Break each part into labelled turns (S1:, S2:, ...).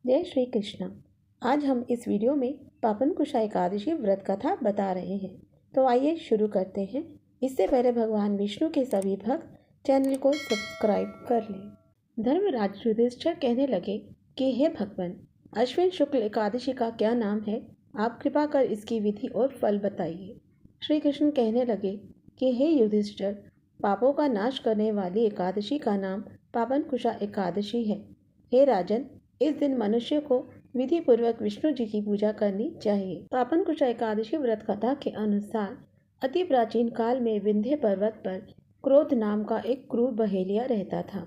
S1: जय श्री कृष्ण। आज हम इस वीडियो में पापनकुशा एकादशी व्रत कथा बता रहे हैं। तो आइए शुरू करते हैं। इससे पहले भगवान विष्णु के सभी भक्त चैनल को सब्सक्राइब कर लें। धर्मराज युधिष्ठिर कहने लगे कि हे भगवान, अश्विन शुक्ल एकादशी का क्या नाम है? आप कृपा कर इसकी विधि और फल बताइए। श्री कृष्ण कहने लगे कि हे युधिष्ठिर, पापों का नाश करने वाली एकादशी का नाम पापनकुशा एकादशी है। हे राजन, इस दिन मनुष्य को विधि पूर्वक विष्णु जी की पूजा करनी चाहिए। पापनकुशा एकादशी व्रत कथा के अनुसार अति प्राचीन काल में विंध्य पर्वत पर क्रोध नाम का एक क्रूर बहेलिया रहता था।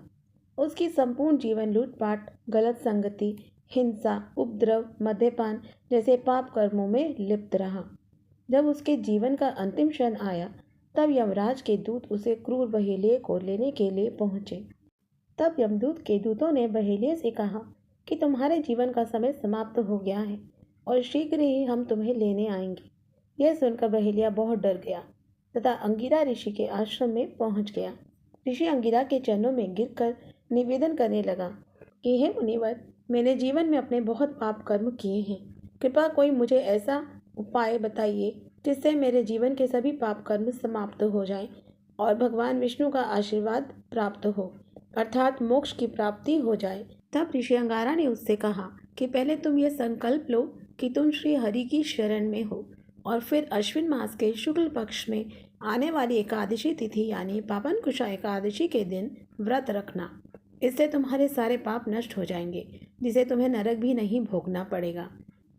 S1: उसकी संपूर्ण जीवन लूटपाट, गलत संगति, हिंसा, उपद्रव, मद्यपान जैसे पाप कर्मों में लिप्त रहा। जब उसके जीवन का अंतिम क्षण आया, तब यमराज के दूत उसे क्रूर बहेलिये को लेने के लिए पहुंचे। तब यमदूत के दूतों ने बहेलिये से कहा कि तुम्हारे जीवन का समय समाप्त हो गया है और शीघ्र ही हम तुम्हें लेने आएंगे। यह सुनकर बहेलिया बहुत डर गया तथा अंगिरा ऋषि के आश्रम में पहुंच गया। ऋषि अंगिरा के चरणों में गिरकर निवेदन करने लगा कि हे मुनिवर, मैंने जीवन में अपने बहुत पाप कर्म किए हैं। कृपा कोई मुझे ऐसा उपाय बताइए जिससे मेरे जीवन के सभी पाप कर्म समाप्त हो जाएं और भगवान विष्णु का आशीर्वाद प्राप्त हो, अर्थात मोक्ष की प्राप्ति हो जाए। तब ऋषि अंगारा ने उससे कहा कि पहले तुम ये संकल्प लो कि तुम श्री हरि की शरण में हो और फिर अश्विन मास के शुक्ल पक्ष में आने वाली एकादशी तिथि यानी पापनकुशा एकादशी के दिन व्रत रखना। इससे तुम्हारे सारे पाप नष्ट हो जाएंगे, जिसे तुम्हें नरक भी नहीं भोगना पड़ेगा।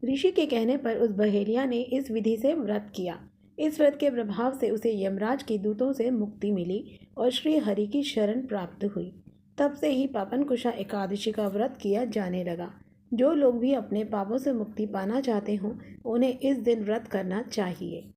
S1: ऋषि के कहने पर उस बहेलिया ने इस विधि से व्रत किया। इस व्रत के प्रभाव से उसे यमराज के दूतों से मुक्ति मिली और श्री हरि की शरण प्राप्त हुई। तब से ही पापनकुशा एकादशी का व्रत किया जाने लगा। जो लोग भी अपने पापों से मुक्ति पाना चाहते हों, उन्हें इस दिन व्रत करना चाहिए।